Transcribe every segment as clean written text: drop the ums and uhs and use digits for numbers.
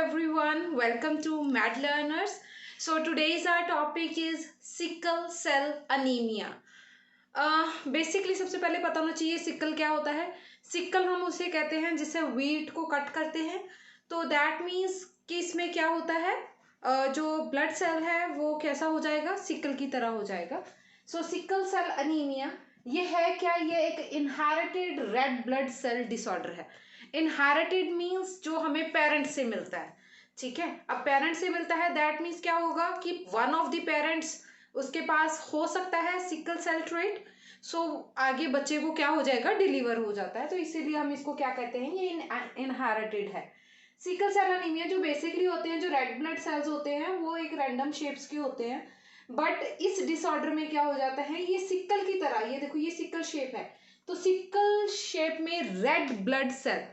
everyone, welcome to Mad Learners. So today's our topic is sickle cell anemia. Basically सबसे पहले पता होना चाहिए सिकल क्या होता है. सिकल हम उसे कहते हैं जिससे वीट को कट करते हैं. तो दैट मीन्स कि इसमें क्या होता है, जो ब्लड सेल है वो कैसा हो जाएगा, सिकल की तरह हो जाएगा. सो सिकल सेल अनीमिया ये है क्या, ये एक inherited red blood cell disorder है. इनहेरिटेड मीन्स जो हमें पेरेंट्स से मिलता है. ठीक है, अब पेरेंट्स से मिलता है दैट मीन्स क्या होगा कि वन ऑफ द पेरेंट्स उसके पास हो सकता है सिकल सेल ट्रेट. सो आगे बच्चे को क्या हो जाएगा, डिलीवर हो जाता है. तो इसीलिए हम इसको क्या कहते हैं, ये इनहेरिटेड है. सिकल सेल अनीमिया जो बेसिकली होते हैं, जो रेड ब्लड सेल्स होते हैं वो एक रैंडम शेप्स के होते हैं. बट इस डिसऑर्डर में क्या हो जाता है, ये सिकल की तरह, ये देखो ये सिकल शेप है, तो सिकल शेप में रेड ब्लड सेल,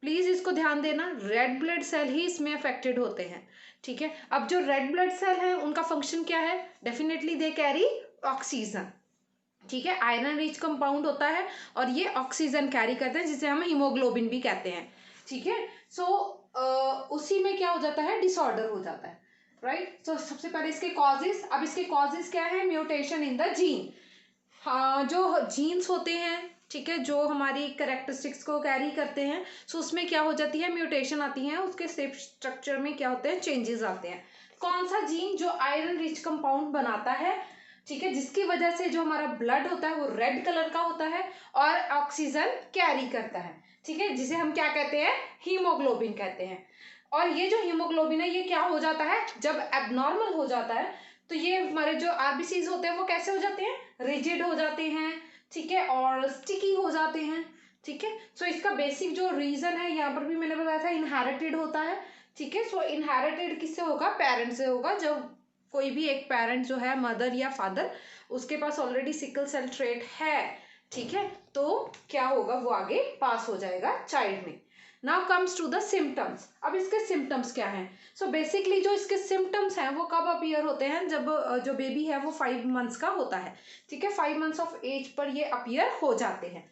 प्लीज इसको ध्यान देना, रेड ब्लड सेल ही इसमें अफेक्टेड होते हैं. ठीक है, अब जो रेड ब्लड सेल है उनका फंक्शन क्या है, डेफिनेटली दे कैरी ऑक्सीजन. ठीक है, आयरन रिच कंपाउंड होता है और ये ऑक्सीजन कैरी करते हैं जिसे हम हीमोग्लोबिन भी कहते हैं. ठीक है, सो उसी में क्या हो जाता है, डिसऑर्डर हो जाता है. राइट, तो सबसे पहले इसके कॉजेस. अब इसके कॉजेस क्या है, म्यूटेशन इन द जीन. हाँ, जो जीन्स होते हैं, ठीक है, जो हमारी करेक्टरिस्टिक्स को कैरी करते हैं, सो उसमें क्या हो जाती है, म्यूटेशन आती है, उसके सेप स्ट्रक्चर में क्या होते हैं, चेंजेस आते हैं. कौन सा जीन, जो आयरन रिच कंपाउंड बनाता है, ठीक है, जिसकी वजह से जो हमारा ब्लड होता है वो रेड कलर का होता है और ऑक्सीजन कैरी करता है. ठीक है, जिसे हम क्या कहते हैं, हीमोग्लोबिन कहते हैं. और ये जो हीमोग्लोबिन है ये क्या हो जाता है, जब एबनॉर्मल हो जाता है तो ये हमारे जो आरबीसीज होते हैं वो कैसे हो जाते हैं, रिजिड हो जाते हैं. ठीक है, और स्टिकी हो जाते हैं. ठीक है, सो इसका बेसिक जो रीजन है, यहाँ पर भी मैंने बताया था, इनहेरिटेड होता है. ठीक है, सो इनहेरिटेड किससे होगा, पेरेंट से होगा. जब कोई भी एक पेरेंट जो है, मदर या फादर, उसके पास ऑलरेडी सिकल सेल ट्रेट है, ठीक है, तो क्या होगा, वो आगे पास हो जाएगा चाइल्ड में. Now comes to the symptoms. अब इसके सिम्टम्स क्या हैं. सो बेसिकली जो इसके सिम्टम्स हैं वो कब अपीयर होते हैं, जब जो बेबी है वो 5 मंथ्स का होता है. ठीक है, 5 मंथ्स ऑफ एज पर ये अपीयर हो जाते हैं.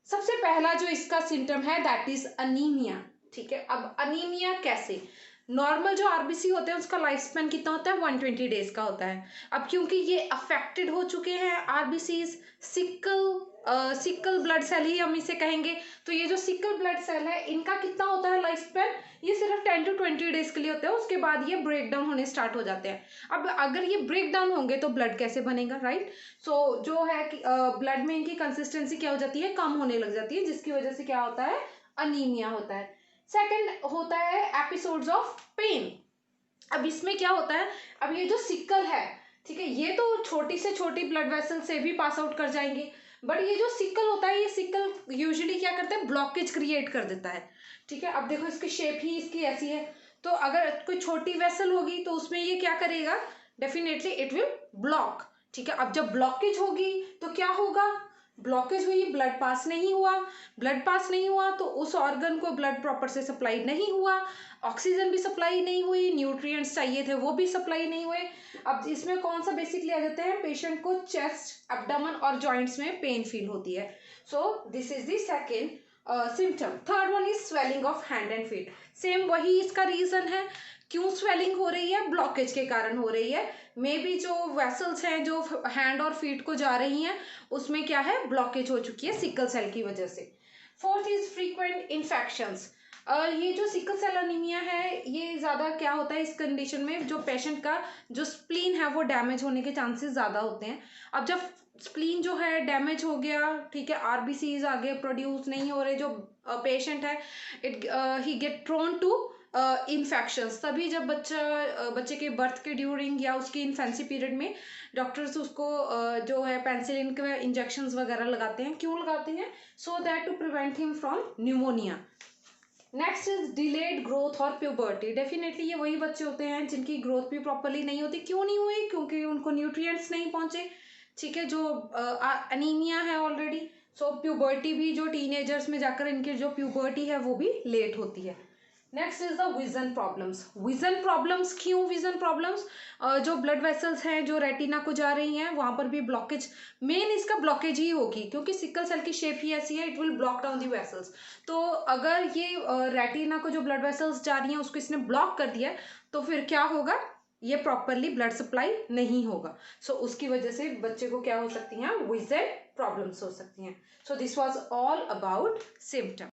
सबसे पहला जो इसका सिम्टम है दैट इज अनीमिया. ठीक है, अब अनीमिया कैसे, नॉर्मल जो आरबीसी होते हैं उसका लाइफ स्पैन कितना होता है, 120 डेज का होता है. अब क्योंकि ये अफेक्टेड हो चुके हैं आरबीसीज, सिकल ब्लड सेल ही हम इसे कहेंगे, तो ये जो सिकल ब्लड सेल है इनका कितना होता है लाइफ स्पैन, ये सिर्फ 10 to 20 डेज के लिए होता है. उसके बाद ये ब्रेक डाउन होने स्टार्ट हो जाते हैं. अब अगर ये ब्रेक डाउन होंगे तो ब्लड कैसे बनेगा, राइट. सो जो है कि ब्लड में इनकी कंसिस्टेंसी क्या हो जाती है, कम होने लग जाती है, जिसकी वजह से क्या होता है, अनीमिया होता है. सेकेंड होता है एपिसोड्स ऑफ पेन. अब इसमें क्या होता है, अब ये जो सिकल है, ठीक है, ये तो छोटी से छोटी ब्लड वेसल से भी पास आउट कर जाएंगे, बट ये जो सिकल होता है, ये सिकल यूजुअली क्या करता है, ब्लॉकेज क्रिएट कर देता है. ठीक है, अब देखो इसकी शेप ही इसकी ऐसी है, तो अगर कोई छोटी वेसल होगी तो उसमें ये क्या करेगा, डेफिनेटली इट विल ब्लॉक. ठीक है, अब जब ब्लॉकेज होगी तो क्या होगा, ब्लॉकेज हुई, ब्लड पास नहीं हुआ, ब्लड पास नहीं हुआ तो उस ऑर्गन को ब्लड प्रॉपर से सप्लाई नहीं हुआ, ऑक्सीजन भी सप्लाई नहीं हुई, न्यूट्रिएंट्स चाहिए थे वो भी सप्लाई नहीं हुए. अब इसमें कौन सा बेसिकली आ जाते हैं, पेशेंट को चेस्ट, एब्डोमेन और जॉइंट्स में पेन फील होती है. So this is the second symptom. Third one is swelling of hand and feet. Same वही इसका रीजन है, क्यों स्वेलिंग हो रही है, ब्लॉकेज के कारण हो रही है. मे बी जो वेसल्स हैं जो हैंड और फीट को जा रही हैं उसमें क्या है, ब्लॉकेज हो चुकी है सिकल सेल की वजह से. Fourth is frequent infections. ये जो सिकल सेल अनीमिया है ये ज़्यादा क्या होता है, इस कंडीशन में जो पेशेंट का जो स्प्लीन है वो डैमेज होने के चांसेस ज़्यादा होते हैं. अब जब स्प्लीन जो है डैमेज हो गया, ठीक है, आरबीसीज आगे प्रोड्यूस नहीं हो रहे, जो पेशेंट है इट ही गेट प्रोन टू इन्फेक्शंस. तभी जब बच्चे के बर्थ के ड्यूरिंग या उसकी इन्फेंसी पीरियड में डॉक्टर्स उसको जो है पेंसिलिन के इंजेक्शंस वगैरह लगाते हैं. क्यों लगाते हैं, so that to prevent him from pneumonia. Next is delayed growth और प्यूबर्टी. डेफिनेटली ये वही बच्चे होते हैं जिनकी ग्रोथ भी प्रॉपरली नहीं होती. क्यों नहीं हुई, क्योंकि उनको न्यूट्रिएंट्स नहीं पहुंचे. ठीक है, जो अनीमिया है ऑलरेडी, सो प्यूबर्टी भी जो टीनेजर्स में जाकर इनकी जो प्यूबर्टी है वो भी लेट होती है. Next is the vision problems. Vision problems क्यों विजन प्रॉब्लम्स? जो ब्लड वेसल्स हैं जो रेटिना को जा रही हैं वहां पर भी ब्लॉकेज, मेन इसका ब्लॉकेज ही होगी, क्योंकि सिकल सेल की शेप ही ऐसी है, it will block down the vessels. तो अगर ये रेटिना को जो ब्लड वेसल्स जा रही हैं उसको इसने ब्लॉक कर दिया तो फिर क्या होगा, ये प्रॉपरली ब्लड सप्लाई नहीं होगा। सो उसकी वजह से बच्चे को क्या हो सकती हैं, विजन प्रॉब्लम्स हो सकती हैं। So this was all about symptom.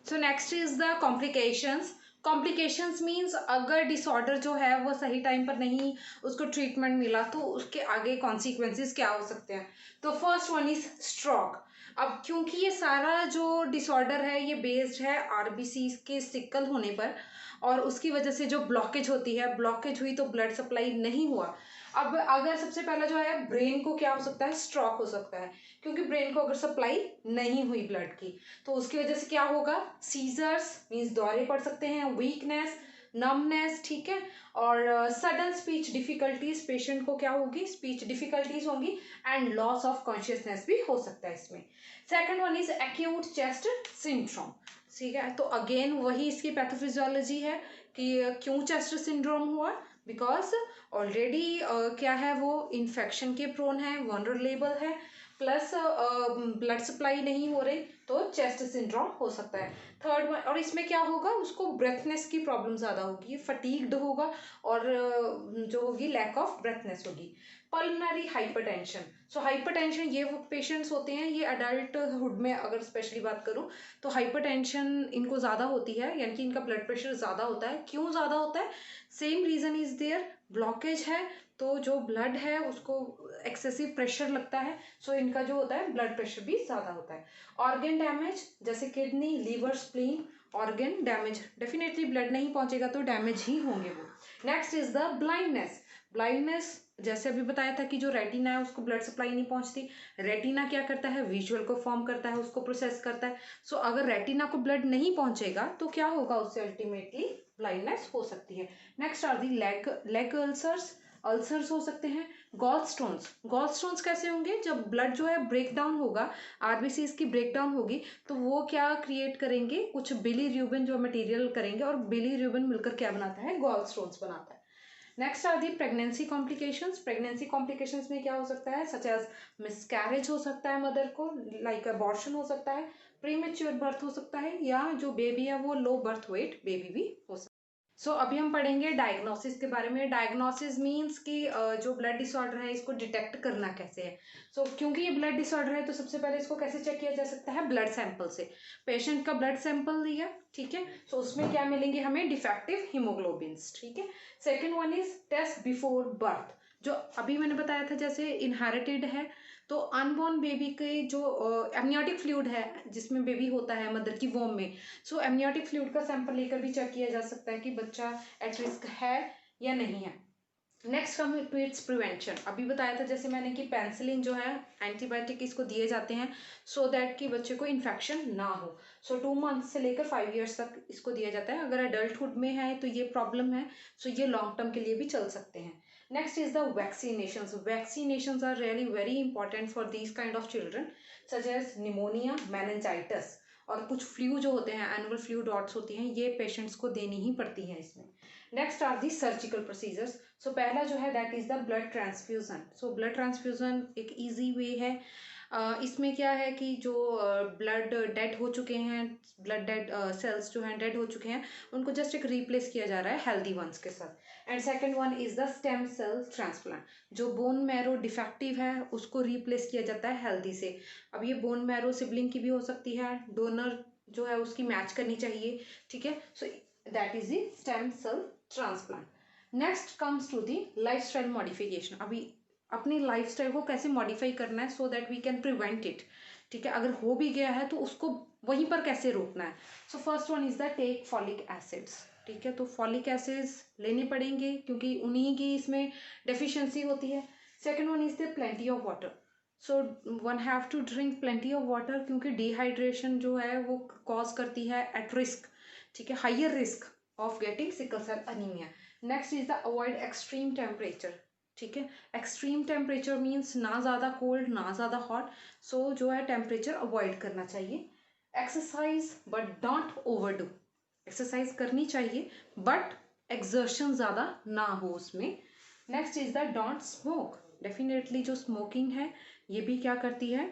So next is the complications. Complications means अगर डिसऑर्डर जो है वो सही टाइम पर नहीं उसको ट्रीटमेंट मिला तो उसके आगे कॉन्सिक्वेंसेस क्या हो सकते हैं। तो फर्स्ट वन इज स्ट्रोक। अब क्योंकि ये सारा जो डिसऑर्डर है ये बेस्ड है आरबीसी के सिकल होने पर, और उसकी वजह से जो ब्लॉकेज होती है, ब्लॉकेज हुई तो ब्लड सप्लाई नहीं हुआ। अब अगर सबसे पहला जो है ब्रेन को क्या हो सकता है, स्ट्रोक हो सकता है, क्योंकि ब्रेन को अगर सप्लाई नहीं हुई ब्लड की तो उसकी वजह से क्या होगा, सीजर्स मीन्स दौरे पड़ सकते हैं, वीकनेस, नमनेस, ठीक है, और सडन स्पीच डिफिकल्टीज, पेशेंट को क्या होगी, स्पीच डिफिकल्टीज होंगी, एंड लॉस ऑफ कॉन्शियसनेस भी हो सकता है इसमें। Second one is acute chest syndrome. ठीक है, तो अगेन वही इसकी पैथोफिजियोलॉजी है कि क्यों चेस्ट सिंड्रोम हुआ, बिकॉज ऑलरेडी क्या है वो इन्फेक्शन के प्रोन है, वनरेबल है, प्लस ब्लड सप्लाई नहीं हो रही तो चेस्ट सिंड्रोम हो सकता है। थर्ड वन, और इसमें क्या होगा, उसको ब्रेथनेस की प्रॉब्लम ज़्यादा होगी, फटीग्ड होगा, और जो होगी लैक ऑफ ब्रेथनेस होगी। Pulmonary hypertension. सो हाइपरटेंशन ये वो पेशेंट्स होते हैं, ये अडल्टहुड में अगर स्पेशली बात करूं तो हाइपरटेंशन इनको ज़्यादा होती है, यानी कि इनका ब्लड प्रेशर ज़्यादा होता है। क्यों ज़्यादा होता है, same reason is there, blockage है तो जो ब्लड है उसको एक्सेसिव प्रेशर लगता है, सो इनका जो होता है ब्लड प्रेशर भी ज़्यादा होता है। ऑर्गन डैमेज जैसे kidney, liver, spleen, organ damage, definitely blood नहीं पहुंचेगा तो डैमेज ही होंगे वो। Next is the blindness. Blindness जैसे अभी बताया था कि जो रेटिना है उसको ब्लड सप्लाई नहीं पहुंचती, रेटिना क्या करता है, विजुअल को फॉर्म करता है, उसको प्रोसेस करता है। सो अगर रेटिना को ब्लड नहीं पहुंचेगा तो क्या होगा, उससे अल्टीमेटली ब्लाइंडनेस हो सकती है। Next are the leg ulcers. Ulcers हो सकते हैं। Gall stones. गॉल स्टोन्स कैसे होंगे, जब ब्लड जो है ब्रेक डाउन होगा, आरबीसी की ब्रेक डाउन होगी तो वो क्या क्रिएट करेंगे, कुछ बिली र्यूबिन जो मटेरियल करेंगे, और बिली र्यूबिन मिलकर क्या बनाता है, गॉल स्टोन्स बनाता है। Next are the pregnancy complications. Pregnancy complications में क्या हो सकता है, सच एज मिसकैरेज हो सकता है मदर को, लाइक अबॉर्शन हो सकता है, प्रीमेच्योर बर्थ हो सकता है, या जो बेबी है वो लो बर्थ वेट बेबी भी हो सकता है। सो अभी हम पढ़ेंगे डायग्नोसिस के बारे में। डायग्नोसिस मीन्स कि जो ब्लड डिसऑर्डर है इसको डिटेक्ट करना कैसे है। क्योंकि ये ब्लड डिसऑर्डर है तो सबसे पहले इसको कैसे चेक किया जा सकता है, ब्लड सैंपल से। पेशेंट का ब्लड सैंपल लिया, ठीक है, सो उसमें क्या मिलेंगे हमें, डिफेक्टिव हीमोग्लोबिन्स, ठीक है। Second one is test before birth. जो अभी मैंने बताया था जैसे इनहेरिटेड है, तो अनबॉर्न बेबी के जो एमनियोटिक फ्लूइड है जिसमें बेबी होता है मदर की वोम में, सो एमनियोटिक फ्लूइड का सैंपल लेकर भी चेक किया जा सकता है कि बच्चा एट रिस्क है या नहीं है। Next come to its prevention. अभी बताया था जैसे मैंने कि पेंसिलिन जो है एंटीबायोटिक इसको दिए जाते हैं सो दैट कि बच्चे को इन्फेक्शन ना हो। 2 मंथ से लेकर 5 ईयर्स तक इसको दिया जाता है। अगर अडल्टहुड में है तो ये प्रॉब्लम है, सो ये लॉन्ग टर्म के लिए भी चल सकते हैं। Next is the vaccinations. Vaccinations are really very important for these kind of children, such as pneumonia, meningitis, और कुछ फ्लू जो होते हैं, एनुअल फ्लू डॉट्स होती हैं, ये पेशेंट्स को देनी ही पड़ती हैं इसमें। Next are the surgical procedures. So पहला जो है that is the blood transfusion. So blood transfusion एक ईजी वे है। इसमें क्या है कि जो ब्लड डेड हो चुके हैं, ब्लड डेड सेल्स जो हैं डेड हो चुके हैं, उनको जस्ट एक रिप्लेस किया जा रहा है हेल्दी वंस के साथ। And second one is the stem cell transplant. जो बोन मैरो डिफेक्टिव है उसको रिप्लेस किया जाता है हेल्दी से। अब ये बोन मैरो सिबलिंग की भी हो सकती है, डोनर जो है उसकी मैच करनी चाहिए, ठीक है। So that is the stem cell transplant. Next comes to the lifestyle modification. अभी अपनी लाइफस्टाइल को कैसे मॉडिफाई करना है so that we can prevent it, ठीक है। अगर हो भी गया है तो उसको वहीं पर कैसे रोकना है। So first one is the take folic acids, ठीक है। तो फॉलिक एसिड्स लेने पड़ेंगे क्योंकि उन्हीं की इसमें डेफिशिएंसी होती है। Second one is the plenty of water. So one have to drink plenty of water, क्योंकि डिहाइड्रेशन जो है वो कॉज करती है एट रिस्क, ठीक है, higher risk of getting sickle cell anaemia. Next is the avoid extreme temperature, ठीक है। एक्सट्रीम टेम्परेचर मीन्स ना ज़्यादा कोल्ड ना ज़्यादा हॉट, सो जो है टेम्परेचर अवॉइड करना चाहिए। Exercise but don't overdo, exercise करनी चाहिए बट एक्सर्शन ज़्यादा ना हो उसमें। Next is the don't smoke. Definitely जो स्मोकिंग है ये भी क्या करती है,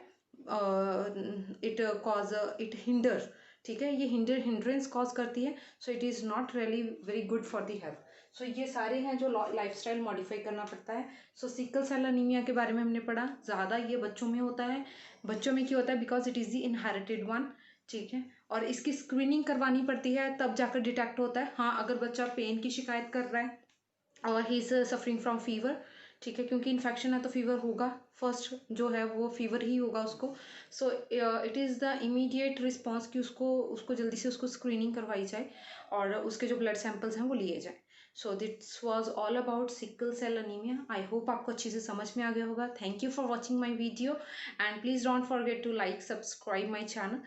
इट कॉज इट हिंडर, ठीक है, ये हिंड्रेंस कॉज करती है। So it is not really very good for the health. So ये सारे हैं जो लाइफस्टाइल मॉडिफाई करना पड़ता है। सो सिकल सेल अनीमिया के बारे में हमने पढ़ा। ज़्यादा ये बच्चों में होता है। बच्चों में क्यों होता है? Because it is the inherited one, ठीक है, और इसकी स्क्रीनिंग करवानी पड़ती है तब जाकर डिटेक्ट होता है। हाँ, अगर बच्चा पेन की शिकायत कर रहा है और he is suffering from fever, ठीक है, क्योंकि इन्फेक्शन है तो फीवर होगा, फर्स्ट जो है वो फीवर ही होगा उसको। सो it is the immediate response कि उसको उसको जल्दी से उसको स्क्रीनिंग करवाई जाए और उसके जो ब्लड सैंपल्स हैं वो लिए जाए। So this was all about sickle cell anaemia. I hope आपको अच्छी से समझ में आ गया होगा। Thank you for watching my video and please don't forget to like subscribe my channel.